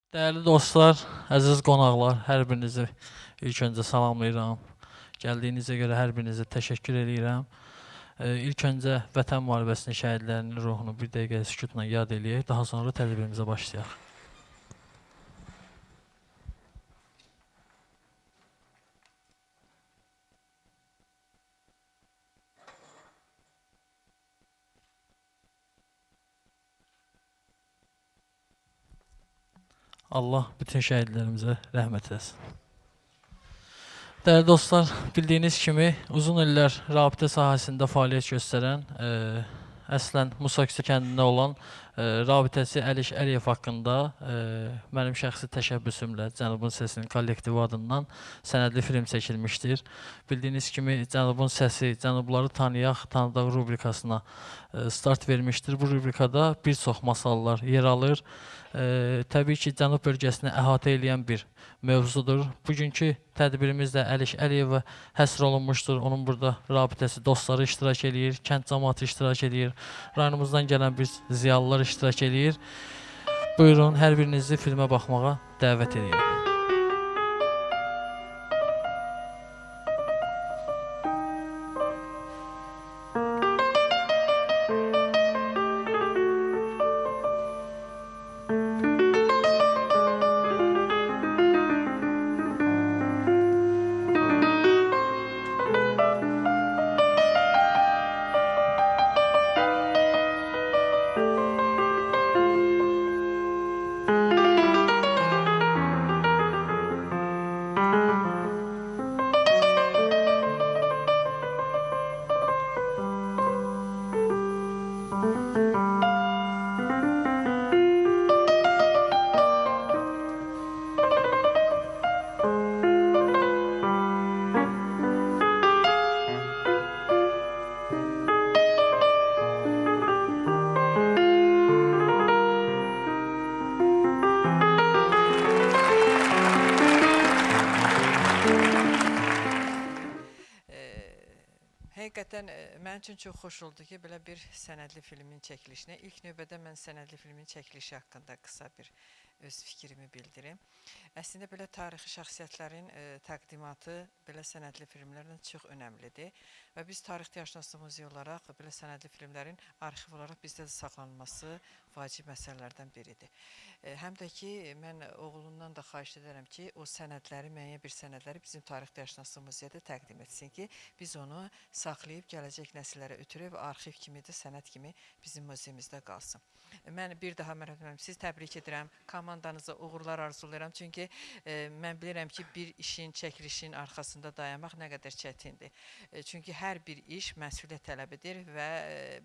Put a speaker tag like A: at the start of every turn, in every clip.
A: Değerli dostlar, əziz qonaqlar, hər birinizi ilk öncə salamlayıram. Gəldiyinizə görə hər birinizə təşəkkür edirəm. İlk öncə Vətən müharibəsinin şəhidlərinin ruhunu bir dəqiqə sükutla yad eləyək, daha sonra tədbirimizə başlayaq. Allah bütün şəhidlərimizə rəhmət eləsin. Değerli dostlar, bildiğiniz kimi uzun illər rabitə sahəsində fəaliyyət göstərən, əslən Musaküstü kəndində olan rabitəçi Əliş Əliyev haqqında mənim şəxsi təşəbbüsümlə Cənubun Səsinin kollektivi adından sənədli film çəkilmişdir. Bildiğiniz kimi Cənubun Səsi, Cənubları tanıyaq, tanıdaq rubrikasına start vermişdir. Bu rubrikada bir çox masallar yer alır. Təbii ki, Cənub bölgəsini əhatə edən bir mövzudur. Bugünkü tədbirimiz də Əliş Əliyevə həsr olunmuşdur. Onun burada rabitəsi, dostları iştirak edir, kənd cəmaatı iştirak edir, rayonumuzdan gələn bir ziyalılar iştirak edir. Buyurun, hər birinizi filmə baxmağa dəvət edirəm.
B: Həqiqətən mənim üçün çox xoş oldu ki, belə bir sənədli filmin çəkilişinə. İlk növbədə mən sənədli filmin çəkilişi haqqında qısa bir öz fikrimi bildirim. Əslində belə tarixi şəxsiyyətlərin təqdimatı belə sənədli filmlərlə çox önəmlidir. Və biz Tarixşünaslıq Muzeyi olaraq belə sənədli filmlərin arxiv olaraq bizdə də saxlanılması vacib məsələlərdən biridir. Həm də ki, mən oğlundan da xahiş edərəm ki, o sənədləri, müəyyən bir sənədləri bizim Tarixşünaslıq Muzeyində təqdim etsin ki, biz onu saxlayıb gələcək nəsillərə ötürüb arxiv kimi də sənəd kimi bizim muzeyimizdə qalsın. Mən bir daha mərhəmətlə siz təbrik edirəm, komandanıza uğurlar arzulayıram. Çünki mən bilirəm ki, bir işin, çəkilişin arxasında dayanmaq nə qədər çətindir. Çünki hər bir iş məsuliyyət tələb edir və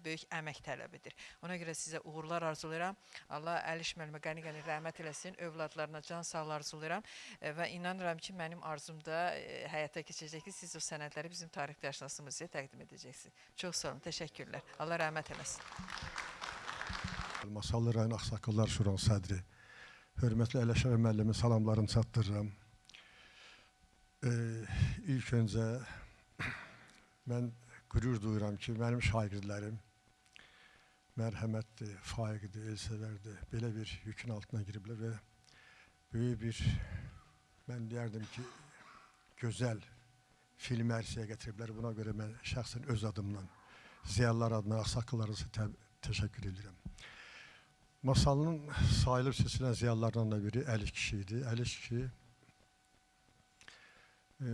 B: böyük əmək tələb edir. Ona görə sizə uğurlar arzulayıram. Allah Əliş müəllimə qəni-qəni rəhmət eləsin, övladlarına can sağlığı arzulayıram və inanıram ki, mənim arzumda həyata keçəcək ki, siz o sənədləri bizim Tarixşünaslıq Muzeyində təqdim edəcəksiniz. Çox sağ olun, təşəkkürlər. Allah rəhmət eləsin.
C: Masallı rayon Ağsaqqallar Şuranın sədri, hörmətli Əliş Əliyev müəllimin salamlarını çatdırıram. İlk öncə mən qürur duyuram ki, mənim şagirdlərim mərhəmətdir, faiqdir, elsevərdir, belə bir yükün altına giriblər və böyük bir, mən deyərdim ki, gözəl film ərsəyə gətiriblər. Buna görə mən şəxsən öz adımdan, ziyalılar adına, Ağsaqqallarınıza təşəkkür edirəm. Masalının sayılıb seçilən ziyalılardan da biri Əliş kişi idi. Əliş kişi,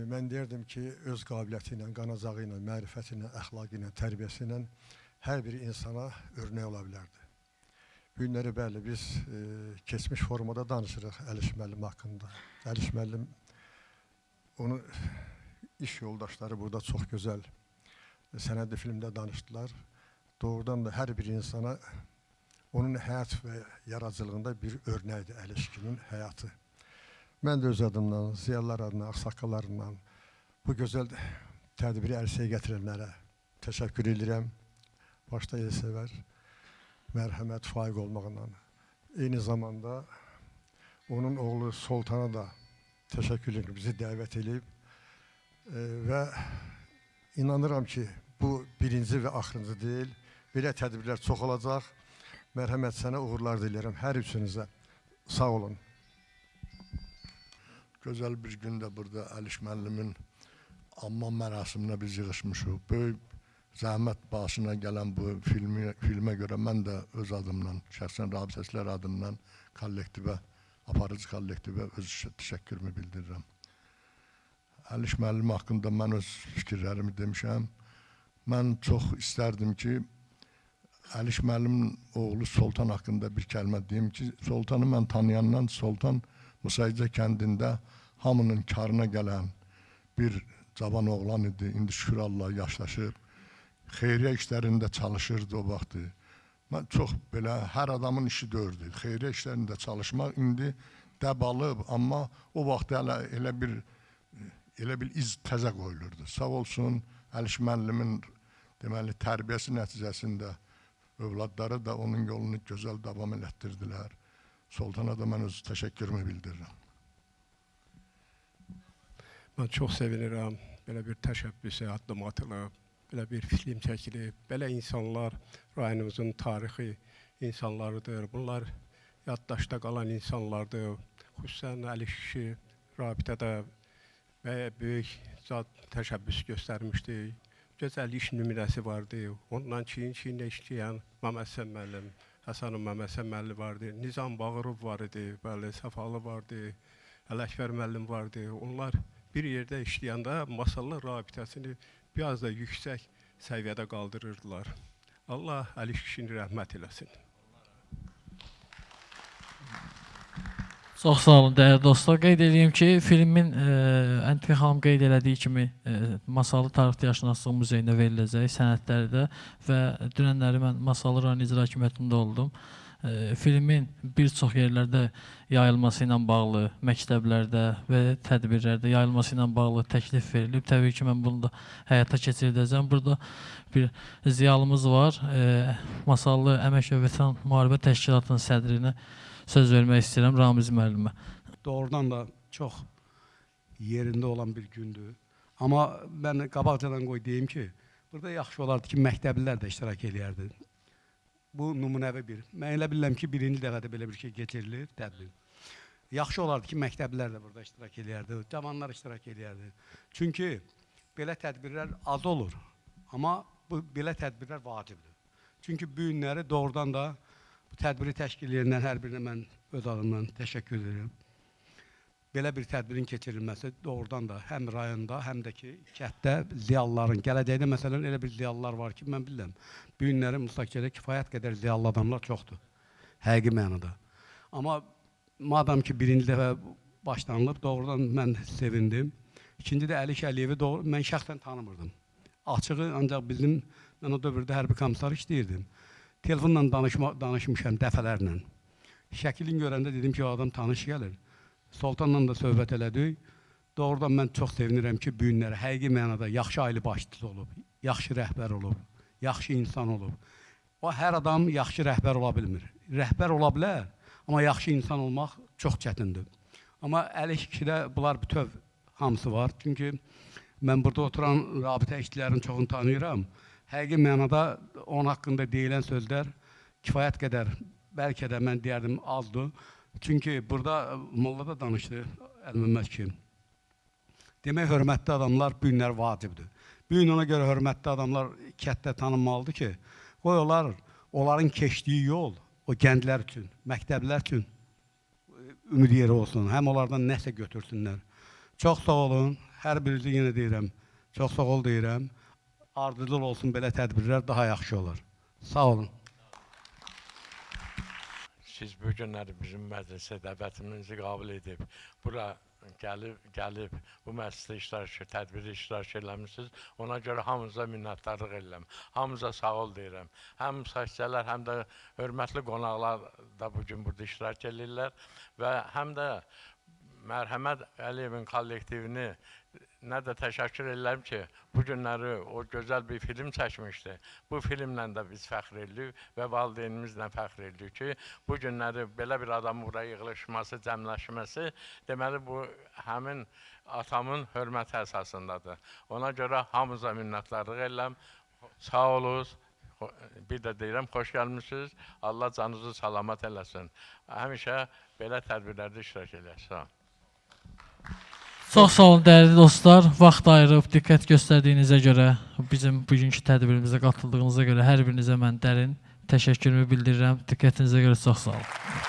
C: mən deyərdim ki, öz qabiliyyəti ilə, qanacağı ilə, mərifəti ilə, əxlaqı ilə, tərbiyəsi ilə hər bir insana örnək ola bilərdi. Bu günləri bəli, biz keçmiş formada danışırıq Əliş müəllim haqqında. Əliş müəllim, onun iş yoldaşları burada çox gözəl sənədli filmdə danışdılar. Doğrudan da hər bir insana onun həyat və yaradıcılığında bir örnəkdir Əlişkinin həyatı. Mən də öz adımdan, ziyalılar adına, Ağsaqqallarından bu gözəl tədbiri ərsəyə gətirənlərə təşəkkür edirəm. Başda elsevər, mərhəmət, faiq olmağından. Eyni zamanda onun oğlu Soltana da təşəkkür edirəm, bizi dəvət edib və inanıram ki, bu birinci və axırıncı deyil. Belə tədbirlər çox olacaq. Mərhəmət, sənə uğurlar diləyirəm hər üçünüzə. Sağ olun.
D: gözəl bir gündə burada Əliş müəllimin anma mərasiminə biz yığışmışıq. Böyük zəhmət başına gələn bu filmə görə mən də öz adımdan, şəxsən Rabitəçilər adından kollektivə, aparıcı kollektivə öz təşəkkürümü bildirirəm. Əliş müəllim haqqında mən öz fikirlərimi demişəm. Mən çox istərdim ki, Əliş müəllimin oğlu Soltan haqqında bir kəlmə deyim ki, Soltanı mən tanıyandan Soltan Musayca kəndində hamının karına gələn bir cavan oğlan idi. İndi şükür Allah yaşlaşıb. Xeyriyyə işlərində çalışırdı o vaxtı. Mən çox belə hər adamın işi dördü. Xeyriyyə işlərində çalışmaq indi dəbalıb, amma o vaxt elə bir iz təzə qoyulurdu. Sağ olsun Əliş müəllimin deməli tərbiyəsi nəticəsində övladları da onun yolunu gözəl davam elətdirdilər. Soltana da mən öz təşəkkürümü bildirirəm.
E: Mən çox sevinirəm. Belə bir təşəbbüsə addım atılıb, belə bir film çəkilib. Belə insanlar rayonumuzun tarixi insanlarıdır. Bunlar yaddaşda qalan insanlardır. Xüsusən Əliş kişi rabitədə və böyük təşəbbüs göstərmişdi. Gözəl iş nümunəsi vardı. Ondan çiyin-çiyinlə işləyən Məmmədhəsən müəllim, Həsənov Məmmədhəsən müəllim vardı. Nizam Bağırov var idi, bəli, Səfalı vardı, Ələkbər müəllim vardı. Onlar bir yerdə işləyəndə masallar rabitəsini biraz da yüksək səviyyədə qaldırırdılar. Allah Əliş kişini rəhmət eləsin.
A: Çox sağ olun dəyərli dostlar. Qeyd edeyim ki, filmin Əntiqə xanım qeyd elədiyi kimi Masallı Tarixi Yaşanaşlıq Muzeyində veriləcək sənədlərdə və dünənləri mən Masallı rayon icra hakimiyyətində oldum. Filmin bir çox yerlərdə yayılması ilə bağlı, məktəblərdə və tədbirlərdə yayılması ilə bağlı təklif verilib. Təbii ki, mən bunu da həyata keçirdəcəm. Burada bir ziyalımız var. Masallı Əmək və Vətən Müharibə Təşkilatının sədrinə söz vermək istəyirəm Ramiz müəllimə.
F: Doğrudan da çox yerində olan bir gündür. Amma mən qabaqcadan qoy deyim ki, burada yaxşı olardı ki, məktəblilər də iştirak eləyərdi. Bu nümunəvi bir. Mən elə bilirəm ki, birinci dəfədə belə bir şey keçirilir, tədbir. Yaxşı olardı ki, məktəblilər də burada iştirak eləyərdi, cavanlar iştirak eləyərdi. Çünki belə tədbirlər az olur, amma belə tədbirlər vacibdir. Çünki bu günləri doğrudan da bu tədbiri təşkil edənlərin hər birinə mən öz adımdan təşəkkür edirəm. Belə bir tədbirin keçirilməsi doğrudan da həm rayonda, həm də ki, kənddə ziyalıların, gələcəkdə məsələn elə bir ziyalılar var ki, mən bilirəm, bu günləri müstəqildə kifayət qədər ziyalı adamlar çoxdur, həqiqi mənada. Amma madam ki, birinci dəfə başlanılıb, doğrudan mən sevindim. İkinci də Əliş Əliyevi mən şəxsən tanımırdım. Açığı ancaq bildim, mən o dövrdə hərbi komissar işləyirdim. Telefonla danışmışam dəfələrlə. Şəklini görəndə dedim ki, o adam tanış gəlir. Soltanla da söhbət elədik. Doğrudan mən çox sevinirəm ki, bu günləri həqiqi mənada yaxşı ailə başçısı olub, yaxşı rəhbər olub, yaxşı insan olub. O hər adam yaxşı rəhbər ola bilmir. Rəhbər ola bilər, amma yaxşı insan olmaq çox çətindir. Amma Əliş kişidə bunlar bütöv hamısı var. Çünki mən burada oturan rabitə işçilərin çoxunu tanıyıram. Həqiqi mənada onun haqqında deyilən sözlər kifayət qədər, bəlkə də mən deyərdim azdır. Çünki burada Molla da danışdı, Əlməmməd ki. Demək, hörmətli adamlar bu günlər vacibdir. Bu gün ona görə hörmətli adamlar kənddə tanınmalıdır ki, onların keçdiyi yol, o gənclər üçün, məktəblər üçün ümid yeri olsun, həm onlardan nəsə götürsünlər. Çox sağ olun, hər birinizi yenə deyirəm, çox sağ ol deyirəm. Ardıcıl olsun belə tədbirlər daha yaxşı olur. Sağ olun.
G: Siz bu günləri bizim məclisə dəvətimizi qəbul edib, bura gəlib bu məclisdə tədbiri iştirak eləmişsiniz. Ona görə hamınıza minnətdarlıq edirəm. Hamınıza sağ ol deyirəm. Həm müsahibələr, həm də hörmətli qonaqlar da bugün burada iştirak edirlər və həm də Mərhəmət Əliyevin kollektivini nə də təşəkkür edirəm ki, bu günləri o gözəl bir film çəkmişdi. Bu filmlə də biz fəxr edirik və valideynimizlə fəxr edirik ki, bu günləri belə bir adamın buraya yığılışması, cəmləşməsi, deməli bu həmin atamın hörməti əsasındadır. Ona görə hamınıza minnətdarlıq edirəm. Sağ olunuz. Bir də deyirəm, xoş gəlmişsiniz. Allah canınızı salamat eləsin. Həmişə belə tədbirlərdə iştirak edək. Sağ olun.
A: Çox sağ olun dəyərli dostlar. Vaxt ayırıb diqqət göstərdiyinizə görə, bizim bugünkü tədbirimizə qatıldığınıza görə hər birinizə mən dərin təşəkkürümü bildirirəm. Diqqətinizə görə çox sağ olun.